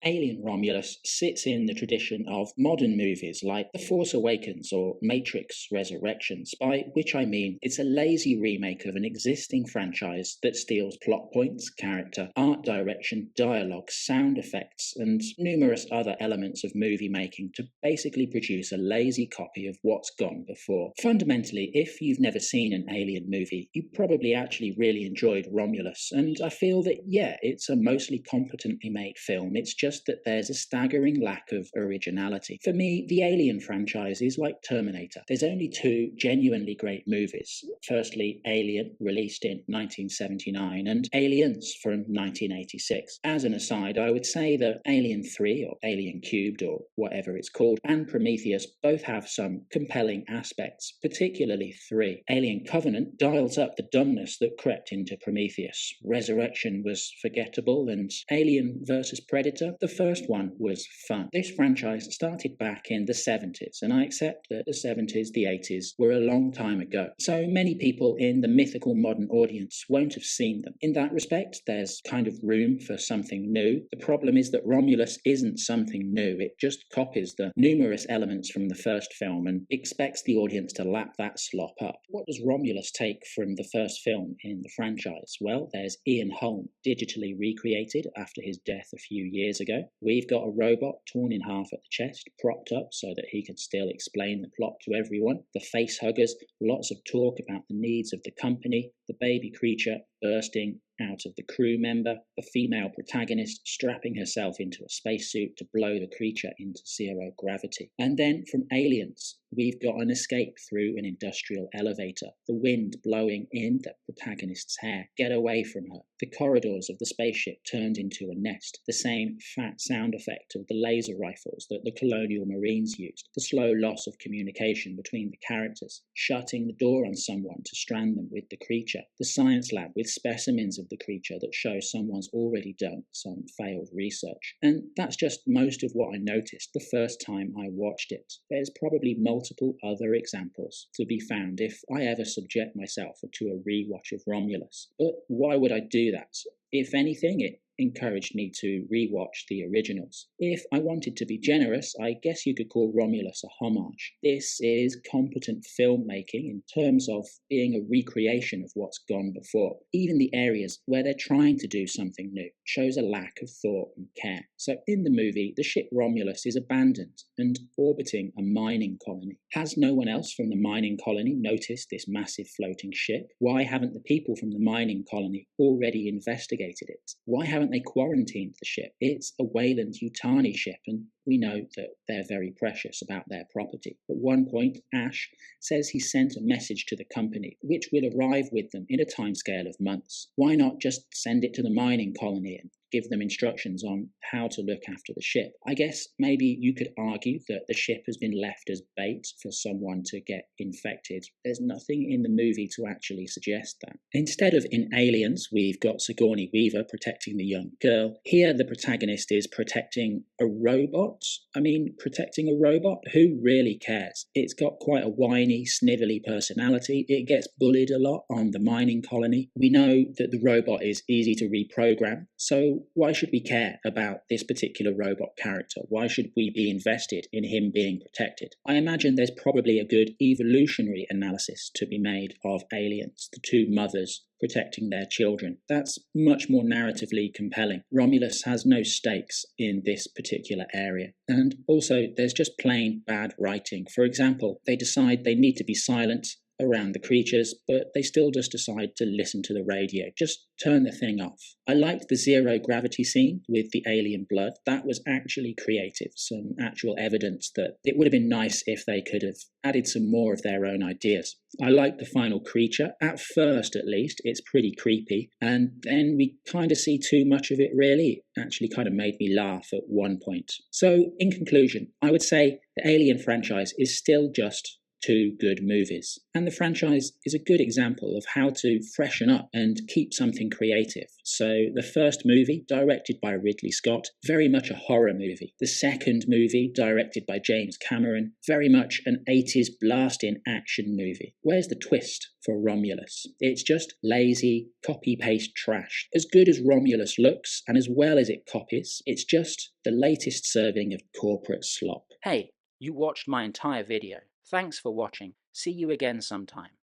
Alien Romulus sits in the tradition of modern movies like The Force Awakens or Matrix Resurrections, by which I mean it's a lazy remake of an existing franchise that steals plot points, character, art direction, dialogue, sound effects, and numerous other elements of movie making to basically produce a lazy copy of what's gone before. Fundamentally, if you've never seen an Alien movie, you probably actually really enjoyed Romulus, and I feel that, yeah, it's a mostly competently made film. It's just that there's a staggering lack of originality. For me, the Alien franchise is like Terminator. There's only two genuinely great movies. Firstly, Alien, released in 1979, and Aliens from 1986. As an aside, I would say that Alien 3, or Alien Cubed, or whatever it's called, and Prometheus both have some compelling aspects, particularly 3. Alien Covenant dials up the dumbness that crept into Prometheus. Resurrection was forgettable, and Alien vs. Predator, the first one was fun. This franchise started back in the 70s, and I accept that the 70s, the 80s were a long time ago. So many people in the mythical modern audience won't have seen them. In that respect, there's kind of room for something new. The problem is that Romulus isn't something new. It just copies the numerous elements from the first film and expects the audience to lap that slop up. What does Romulus take from the first film in the franchise? Well, there's Ian Holm, digitally recreated after his death a few years ago. We've got a robot torn in half at the chest, propped up so that he can still explain the plot to everyone. The face huggers, lots of talk about the needs of the company, the baby creature bursting out of the crew member, the female protagonist strapping herself into a spacesuit to blow the creature into zero gravity. And then from Aliens, we've got an escape through an industrial elevator, the wind blowing in the protagonist's hair. Get away from her. The corridors of the spaceship turned into a nest, the same fat sound effect of the laser rifles that the colonial marines used, the slow loss of communication between the characters, shutting the door on someone to strand them with the creature, the science lab with specimens of the creature that show someone's already done some failed research. And that's just most of what I noticed the first time I watched it. There's probably multiple other examples to be found if I ever subject myself to a rewatch of Romulus. But why would I do that? If anything, it encouraged me to rewatch the originals. If I wanted to be generous, I guess you could call Romulus a homage. This is competent filmmaking in terms of being a recreation of what's gone before. Even the areas where they're trying to do something new shows a lack of thought and care. So in the movie, the ship Romulus is abandoned and orbiting a mining colony. Has no one else from the mining colony noticed this massive floating ship? Why haven't the people from the mining colony already investigated it? Why haven't they quarantined the ship? It's a Weyland-Yutani ship, and we know that they're very precious about their property. At one point, Ash says he sent a message to the company, which will arrive with them in a timescale of months. Why not just send it to the mining colony and give them instructions on how to look after the ship? I guess maybe you could argue that the ship has been left as bait for someone to get infected. There's nothing in the movie to actually suggest that. Instead of in Aliens, we've got Sigourney Weaver protecting the young girl. Here, the protagonist is protecting a robot. I mean, protecting a robot? Who really cares? It's got quite a whiny, snivelly personality. It gets bullied a lot on the mining colony. We know that the robot is easy to reprogram, so why should we care about this particular robot character? Why should we be invested in him being protected? I imagine there's probably a good evolutionary analysis to be made of Aliens, the two mothers protecting their children. That's much more narratively compelling. Romulus has no stakes in this particular area. And also, there's just plain bad writing. For example, they decide they need to be silent around the creatures, but they still just decide to listen to the radio. Just turn the thing off. I liked the zero gravity scene with the alien blood. That was actually creative, some actual evidence that it would have been nice if they could have added some more of their own ideas. I liked the final creature. At first, at least, it's pretty creepy, and then we kind of see too much of it, really. It actually kind of made me laugh at one point. So, in conclusion, I would say the Alien franchise is still just two good movies. And the franchise is a good example of how to freshen up and keep something creative. So the first movie, directed by Ridley Scott, very much a horror movie. The second movie, directed by James Cameron, very much an 80s blast-in action movie. Where's the twist for Romulus? It's just lazy, copy-paste trash. As good as Romulus looks, and as well as it copies, it's just the latest serving of corporate slop. Hey, you watched my entire video. Thanks for watching. See you again sometime.